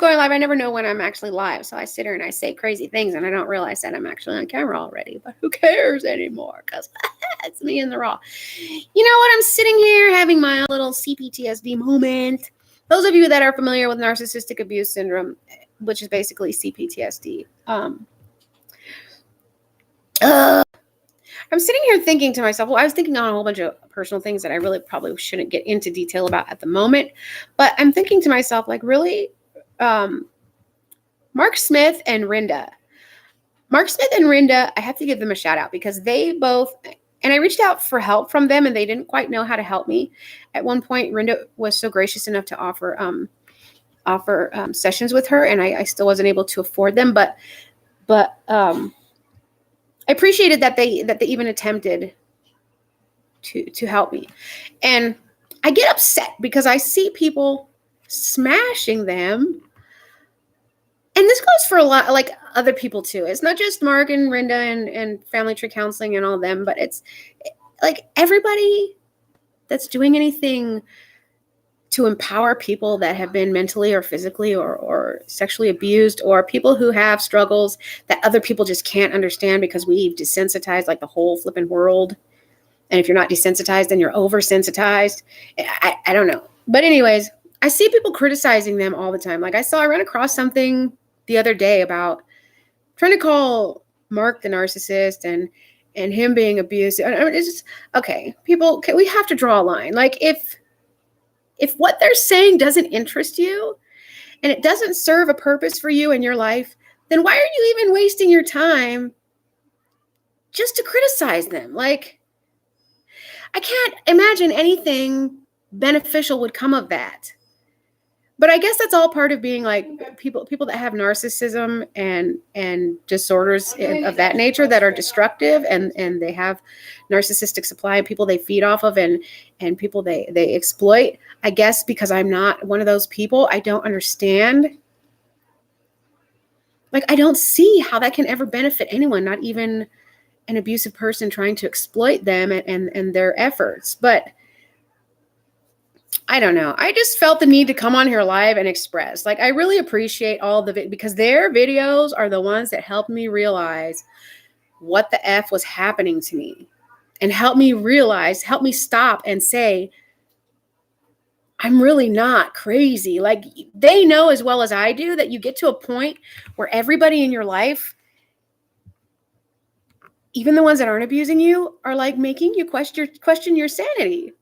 going live. I never know when I'm actually live. So I sit here and I say crazy things and I don't realize that I'm actually on camera already. But who cares anymore? Because it's me in the raw. You know what? I'm sitting here having my little CPTSD moment. Those of you that are familiar with narcissistic abuse syndrome, which is basically CPTSD, I'm sitting here thinking to myself, well, I was thinking on a whole bunch of personal things that I really probably shouldn't get into detail about at the moment. But I'm thinking to myself, like, really, Mark Smith and Rinda. Mark Smith and Rinda, I have to give them a shout out because they both, and I reached out for help from them and they didn't quite know how to help me. At one point, Rinda was so gracious enough to offer sessions with her, and I still wasn't able to afford them, but I appreciated that they even attempted to help me. And I get upset because I see people smashing them. And this goes for a lot, like other people too. It's not just Mark and Rinda and Family Tree Counseling and all them, but it's like everybody that's doing anything to empower people that have been mentally or physically or sexually abused, or people who have struggles that other people just can't understand because we've desensitized like the whole flipping world. And if you're not desensitized, then you're oversensitized. I don't know. But anyways, I see people criticizing them all the time. Like I ran across something the other day about trying to call Mark the narcissist and him being abusive. I mean, it's just, okay, people, we have to draw a line. Like if what they're saying doesn't interest you and it doesn't serve a purpose for you in your life, then why are you even wasting your time just to criticize them? Like, I can't imagine anything beneficial would come of that. But I guess that's all part of being like people that have narcissism and disorders of that nature that are destructive and they have narcissistic supply of people they feed off of and people they exploit. I guess because I'm not one of those people, I don't understand. Like, I don't see how that can ever benefit anyone, not even an abusive person trying to exploit them and their efforts. But I don't know. I just felt the need to come on here live and express. Like, I really appreciate all because their videos are the ones that helped me realize what the F was happening to me and help me stop and say, I'm really not crazy. Like, they know as well as I do that you get to a point where everybody in your life, even the ones that aren't abusing you, are like making you question your sanity.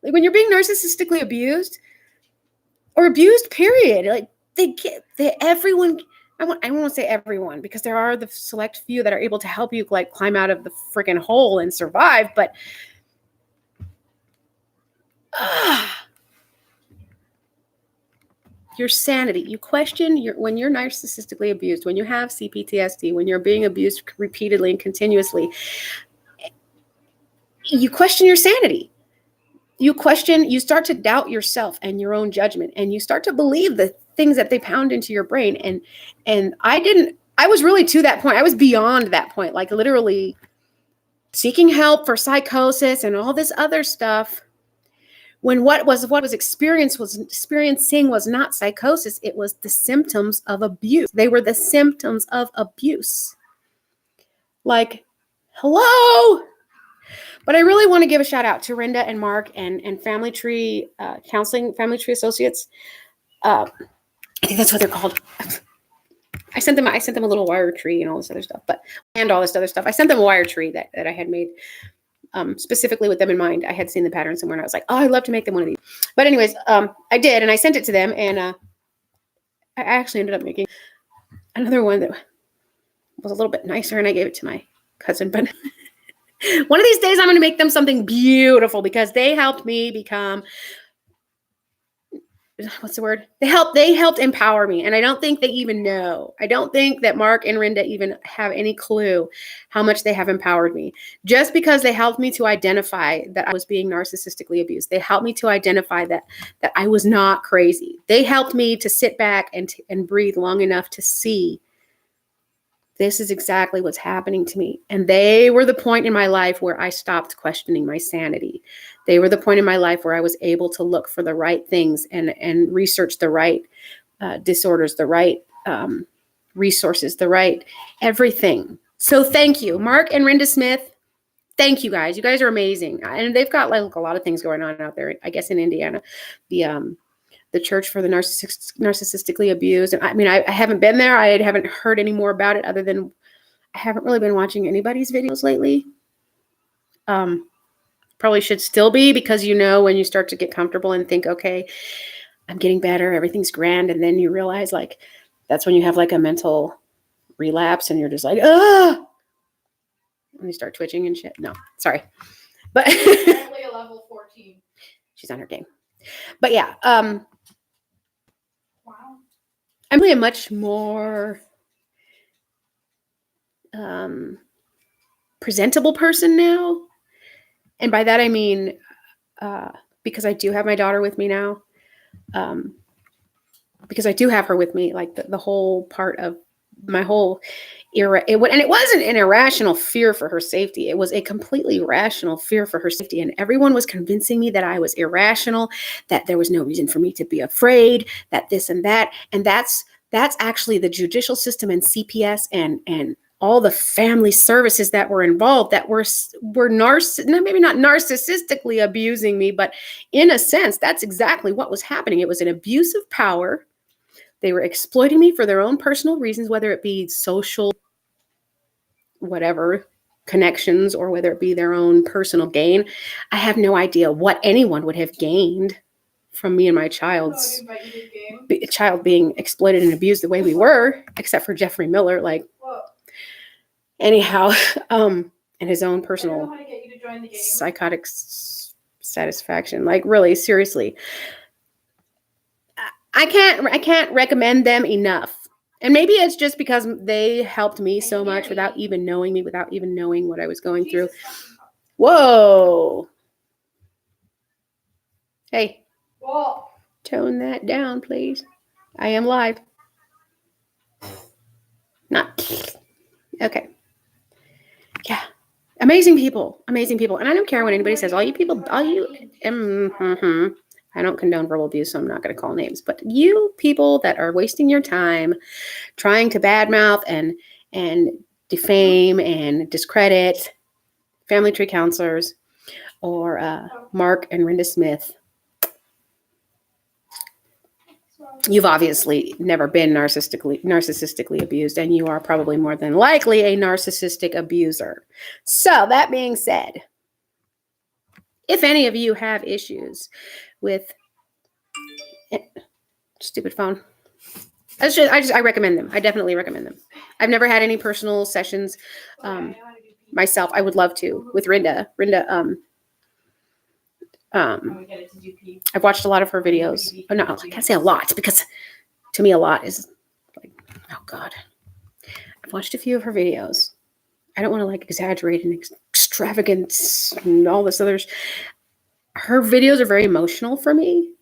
Like when you're being narcissistically abused or abused, period. Like everyone, I don't want to say everyone because there are the select few that are able to help you like climb out of the freaking hole and survive. But your sanity, you question when you're narcissistically abused, when you have CPTSD, when you're being abused repeatedly and continuously, you question your sanity. You start to doubt yourself and your own judgment, and you start to believe the things that they pound into your brain. And I was really to that point. I was beyond that point, like literally seeking help for psychosis and all this other stuff. When what was experiencing was not psychosis, it was the symptoms of abuse. They were the symptoms of abuse. Like, hello. But I really want to give a shout out to Rinda and Mark and Family Tree Counseling, Family Tree Associates. I think that's what they're called. I sent them a little wire tree and all this other stuff, and all this other stuff. I sent them a wire tree that I had made specifically with them in mind. I had seen the pattern somewhere and I was like, oh, I'd love to make them one of these. But anyways, I did, and I sent it to them, and I actually ended up making another one that was a little bit nicer, and I gave it to my cousin. But one of these days I'm going to make them something beautiful because they helped me become, what's the word? They helped empower me. And I don't think they even know. I don't think that Mark and Rinda even have any clue how much they have empowered me. Just because they helped me to identify that I was being narcissistically abused. They helped me to identify that I was not crazy. They helped me to sit back and breathe long enough to see this is exactly what's happening to me. And they were the point in my life where I stopped questioning my sanity. They were the point in my life where I was able to look for the right things and research the right disorders, the right resources, the right everything. So thank you, Mark and Rinda Smith. Thank you guys. You guys are amazing. And they've got like a lot of things going on out there, I guess, in Indiana. The Church for the Narcissistically Abused. And I mean, I haven't been there. I haven't heard any more about it other than I haven't really been watching anybody's videos lately. Probably should still be, because when you start to get comfortable and think, okay, I'm getting better, everything's grand. And then you realize like, that's when you have like a mental relapse and you're just like, ah, and you start twitching and shit. No, sorry. But Apparently a level 14. She's on her game. But yeah, Wow. I'm really a much more presentable person now. And by that, I mean, because I do have my daughter with me now, because I do have her with me, like the whole part of my whole era. And it wasn't an irrational fear for her safety. It was a completely rational fear for her safety. And everyone was convincing me that I was irrational, that there was no reason for me to be afraid, that this and that. And that's actually the judicial system and CPS and all the family services that were involved that were maybe not narcissistically abusing me, but in a sense, that's exactly what was happening. It was an abuse of power. They were exploiting me for their own personal reasons, whether it be social, whatever, connections, or whether it be their own personal gain. I have no idea what anyone would have gained from me and my child being exploited and abused the way we were, except for Jeffrey Miller. Like, anyhow, and his own personal psychotic satisfaction. Like, really, seriously, I can't recommend them enough. And maybe it's just because they helped me so much without even knowing me, without even knowing what I was going through. Whoa. Hey. Whoa. Tone that down, please. I am live. Not. Okay. Yeah. Amazing people. Amazing people. And I don't care what anybody says. I don't condone verbal abuse, so I'm not going to call names. But you people that are wasting your time trying to badmouth and defame and discredit family tree counselors or Mark and Rinda Smith, you've obviously never been narcissistically abused, and you are probably more than likely a narcissistic abuser. So that being said, if any of you have issues with stupid phone, I recommend them. I definitely recommend them. I've never had any personal sessions myself. I would love to with Rinda. I've watched a lot of her videos. Oh, no, I can't say a lot, because to me a lot is like, oh God. I've watched a few of her videos. I don't want to like exaggerate and extravagance and all this others. Her videos are very emotional for me.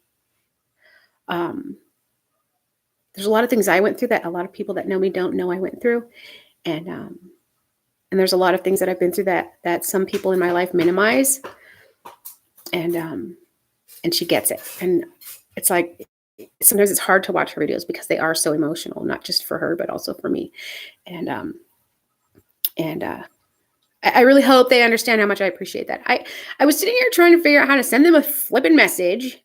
There's a lot of things I went through that a lot of people that know me don't know I went through. And there's a lot of things that I've been through that some people in my life minimize. And she gets it. And it's like, sometimes it's hard to watch her videos because they are so emotional, not just for her, but also for me. And I really hope they understand how much I appreciate that. I was sitting here trying to figure out how to send them a flipping message.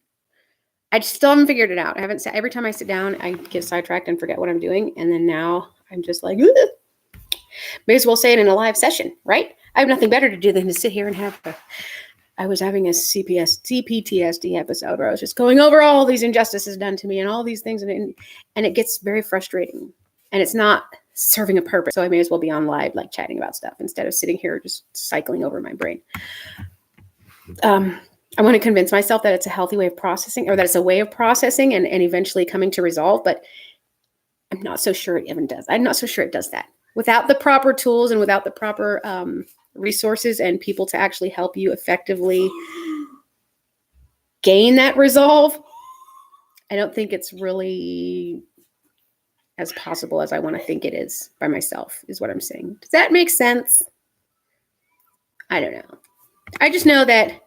I still haven't figured it out. Every time I sit down, I get sidetracked and forget what I'm doing. And then now I'm just like, ugh. May as well say it in a live session, right? I have nothing better to do than to sit here and I was having a CPTSD episode where I was just going over all these injustices done to me and all these things. And it gets very frustrating, and it's not serving a purpose. So I may as well be on live, like chatting about stuff instead of sitting here just cycling over my brain. I want to convince myself that it's a healthy way of processing, or that it's a way of processing and eventually coming to resolve. But I'm not so sure it even does. I'm not so sure it does that without the proper tools and without the proper resources and people to actually help you effectively gain that resolve. I don't think it's really as possible as I want to think it is by myself, is what I'm saying. Does that make sense? I don't know. I just know that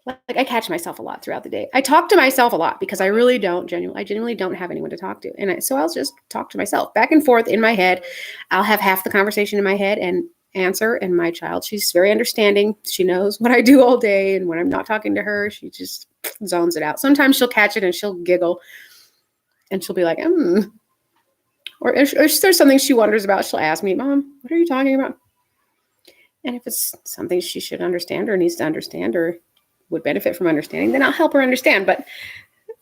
Like I catch myself a lot throughout the day. I talk to myself a lot because I really don't I genuinely don't have anyone to talk to. And so I'll just talk to myself back and forth in my head. I'll have half the conversation in my head and answer. And my child, she's very understanding. She knows what I do all day. And when I'm not talking to her, she just zones it out. Sometimes she'll catch it and she'll giggle and she'll be like, Or if there's something she wonders about, she'll ask me, Mom, what are you talking about? And if it's something she should understand or needs to understand or would benefit from understanding, then I'll help her understand. But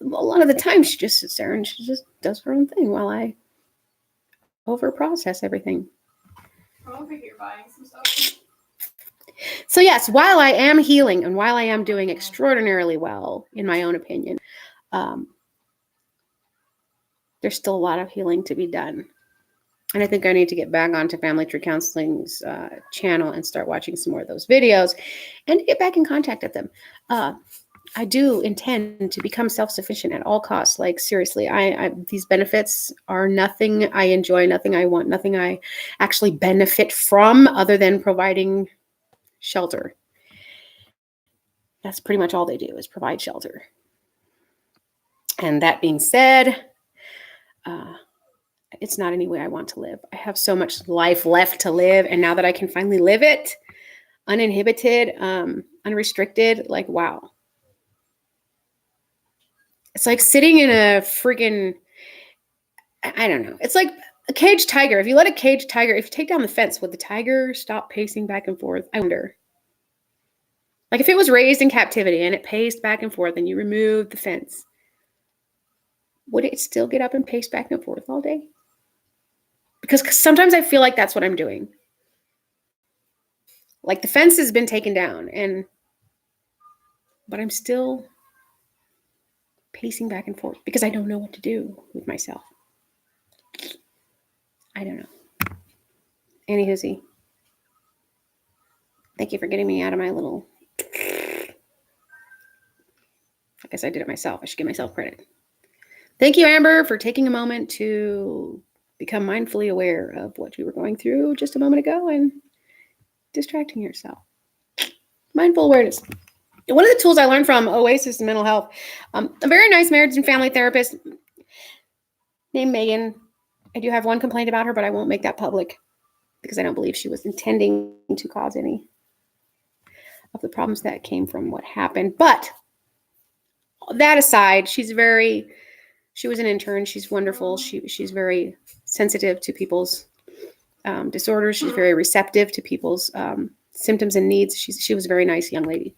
a lot of the time she just sits there and she just does her own thing while I over process everything. I'm over here buying some stuff. So yes, while I am healing and while I am doing extraordinarily well, in my own opinion, there's still a lot of healing to be done. And I think I need to get back onto Family Tree Counseling's channel and start watching some more of those videos and to get back in contact with them. I do intend to become self-sufficient at all costs. Like seriously, I these benefits are nothing I enjoy, nothing I want, nothing I actually benefit from other than providing shelter. That's pretty much all they do is provide shelter. And that being said, it's not any way I want to live. I have so much life left to live. And now that I can finally live it uninhibited, unrestricted, like, wow. It's like sitting in a freaking, I don't know. It's like a caged tiger. If you let a caged tiger, if you take down the fence, would the tiger stop pacing back and forth? I wonder. Like if it was raised in captivity and it paced back and forth and you removed the fence, would it still get up and pace back and forth all day? Because sometimes I feel like that's what I'm doing. Like the fence has been taken down but I'm still pacing back and forth because I don't know what to do with myself. I don't know. Anywho, thank you for getting me out of my little, I guess I did it myself. I should give myself credit. Thank you, Amber, for taking a moment to become mindfully aware of what you were going through just a moment ago and distracting yourself. Mindful awareness. One of the tools I learned from Oasis Mental Health, a very nice marriage and family therapist named Megan. I do have one complaint about her, but I won't make that public because I don't believe she was intending to cause any of the problems that came from what happened. But that aside, she was an intern. She's wonderful. She's very sensitive to people's disorders. She's very receptive to people's symptoms and needs. She was a very nice young lady.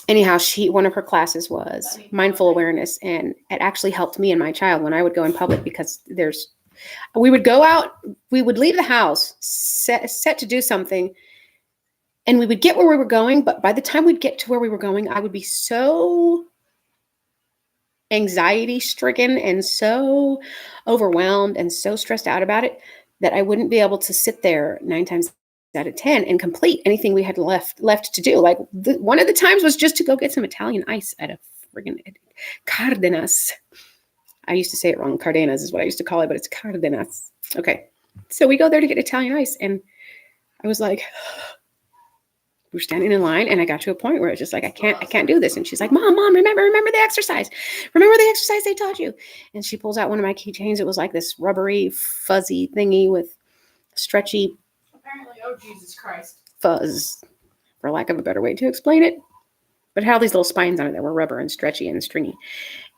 Anyhow, one of her classes was mindful awareness, and it actually helped me and my child when I would go in public because we would go out, we would leave the house, set to do something, and we would get where we were going. But by the time we'd get to where we were going, I would be so anxiety stricken and so overwhelmed and so stressed out about it that I wouldn't be able to sit there 9 times out of 10 and complete anything we had left to do. Like one of the times was just to go get some Italian ice at a friggin' Cardenas. I used to say it wrong. Cardenas is what I used to call it, but it's Cardenas. Okay. So we go there to get Italian ice. And I was like, we're standing in line, and I got to a point where it's just like, I can't do this. And she's like, Mom, remember the exercise. Remember the exercise they taught you. And she pulls out one of my keychains. It was like this rubbery, fuzzy thingy with stretchy Apparently, oh Jesus Christ. fuzz, for lack of a better way to explain it. But it had all these little spines on it that were rubber and stretchy and stringy.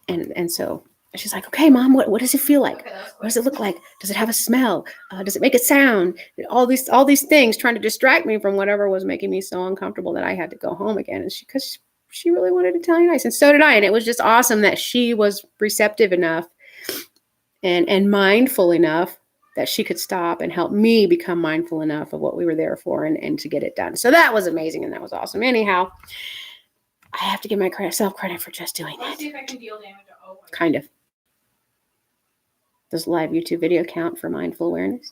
And so she's like, okay, Mom, what does it feel like? Okay, What does it look like? Does it have a smell? Does it make a sound? All these things trying to distract me from whatever was making me so uncomfortable that I had to go home again. And because she really wanted Italian ice, and so did I. And it was just awesome that she was receptive enough and mindful enough that she could stop and help me become mindful enough of what we were there for and to get it done. So that was amazing and that was awesome. Anyhow, I have to give myself credit for just doing Let's that. see if I can deal damage. Oh, Kind of. Does live YouTube video count for mindful awareness?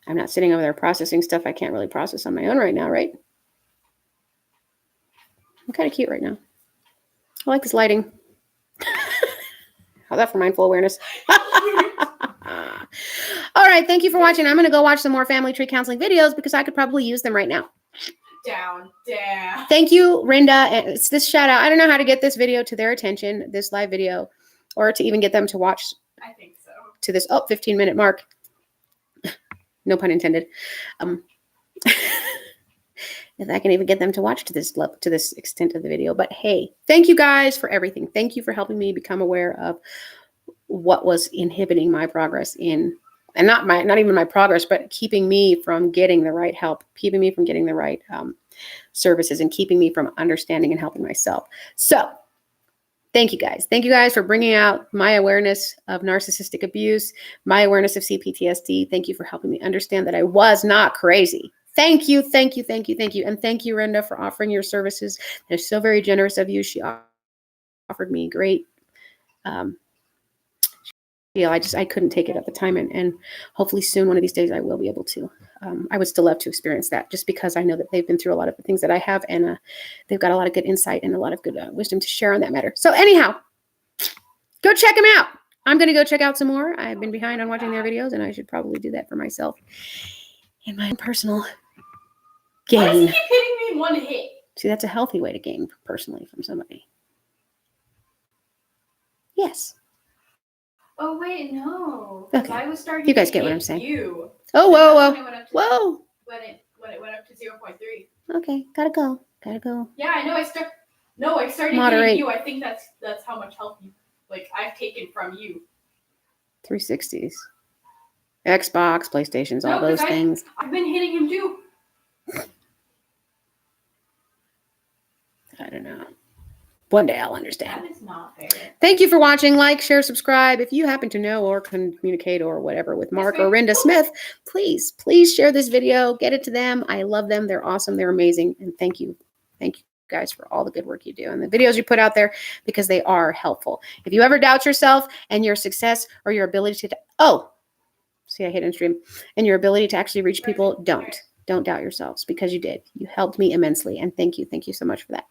I'm not sitting over there processing stuff I can't really process on my own right now, right? I'm kind of cute right now. I like this lighting. How's that for mindful awareness? All right, thank you for watching. I'm going to go watch some more family tree counseling videos because I could probably use them right now. Down. Thank you, Rinda. And it's this shout out. I don't know how to get this video to their attention, this live video, or to even get them to watch I think so. to this 15-minute mark. No pun intended. If I can even get them to watch to this extent of the video. But hey, thank you guys for everything. Thank you for helping me become aware of what was inhibiting my progress and not even my progress, but keeping me from getting the right help, keeping me from getting the right services, and keeping me from understanding and helping myself. So thank you guys. Thank you guys for bringing out my awareness of narcissistic abuse, my awareness of CPTSD. Thank you for helping me understand that I was not crazy. Thank you, thank you, thank you, thank you. And thank you, Rinda, for offering your services. They're so very generous of you. She offered me great, I couldn't take it at the time. And hopefully soon, one of these days, I will be able to. I would still love to experience that just because I know that they've been through a lot of the things that I have, and they've got a lot of good insight and a lot of good wisdom to share on that matter. So anyhow, go check them out. I'm going to go check out some more. I've been behind on watching their videos, and I should probably do that for myself in my own personal Why does he gain. keep hitting me in one hit? See, that's a healthy way to gain personally from somebody. Yes. Oh wait, no. Okay. I was starting. You guys to get what hit I'm saying. You. Oh, That's whoa, when whoa, it went up to- whoa. When it went up to 0.3. Okay, gotta go. Gotta go. Yeah, I know. I started Moderate. hitting you. I think that's how much help you I've taken from you. 360s. Xbox, PlayStations, all No, 'cause those things. I've been hitting him too. I don't know. One day I'll understand. That is not fair. Thank you for watching. Like, share, subscribe. If you happen to know or can communicate or whatever with Mark or Rinda Smith, please share this video. Get it to them. I love them. They're awesome. They're amazing. And thank you. Thank you guys for all the good work you do and the videos you put out there, because they are helpful. If you ever doubt yourself and your success or your ability to, see, I hit end stream, and your ability to actually reach people, don't doubt yourselves, because you did. You helped me immensely. And thank you. Thank you so much for that.